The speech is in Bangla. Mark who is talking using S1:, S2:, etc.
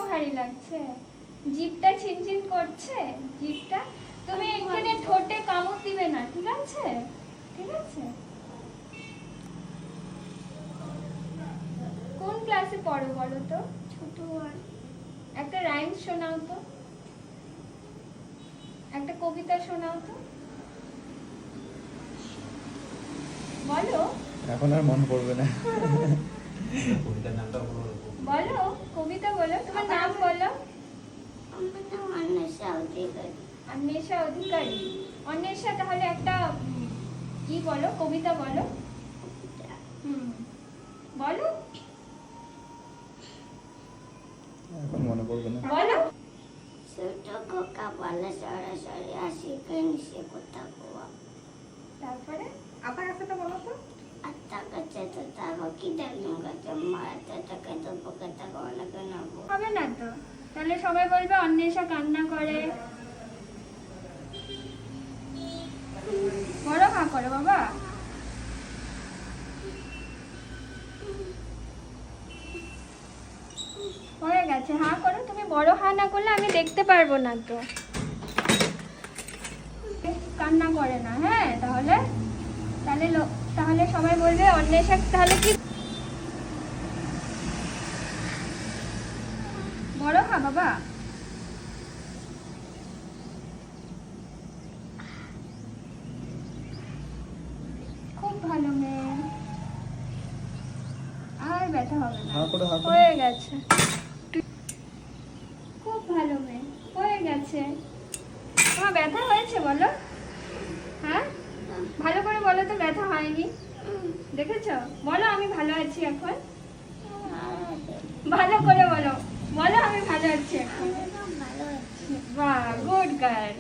S1: ভারী লাগছে, জিভটা ছিনচিন করছে, জিভটা। তুমি এখানে ঠোঁটে কামড় দিবে না, ঠিক আছে? ঠিক আছে। কোন ক্লাসে পড়ো বলো তো?
S2: ছোট
S1: একটা রাইমস শোনাও তো, একটা কবিতা শোনাও তো, বলো।
S3: এখন আর মন পড়বে না।
S4: কবিতার নামটা বলো।
S1: বলো, কবিতা বলো, তোমার নাম বলো।
S2: আমার নাম অন্বেষা অধিকারী।
S1: অন্বেষা অধিকারী। অন্বেষা, তাহলে একটা কি বলো, কবিতা বলো। বলো।
S3: এখন মনে পড়বে না।
S1: বলো।
S2: ছোট খোকা বলে সরাসরি আসি কেনিসে কোথা গোয়া।
S1: তারপরে আবার একটা বলো তো।
S2: আত্মা কাছে তো তাগো কি দেখুন কাছে মারাতে টাকা তো পকেটে গলা কেন
S1: হবে না তো, তাহলে সবাই বলবে অন্বেষা কান্না করে। বড় হা করো বাবা। হয়ে গেছে, হা করো। তুমি বড় হা না করলে আমি দেখতে পারবো না তো। কান্না করে না, হ্যাঁ? তাহলে তাহলে তাহলে সবাই বলবে অন্বেষা তাহলে কি বড় হা বাবা। খুব ভালো মেয়ে, আর ব্যথা হবে না,
S3: হা করে, হা করে।
S1: হয়ে গেছে। খুব ভালো মেয়ে, হয়ে গেছে। তোমার ব্যথা হয়েছে বলো? হ্যাঁ, ভালো করে বলো তো, ব্যথা হয়নি দেখেছো? বলো আমি ভালো আছি এখন। ভালো করে বলো, বলো আমি ভালো আছি এখন।
S2: ভালো আছে।
S1: বাহ, গুড গার্ল।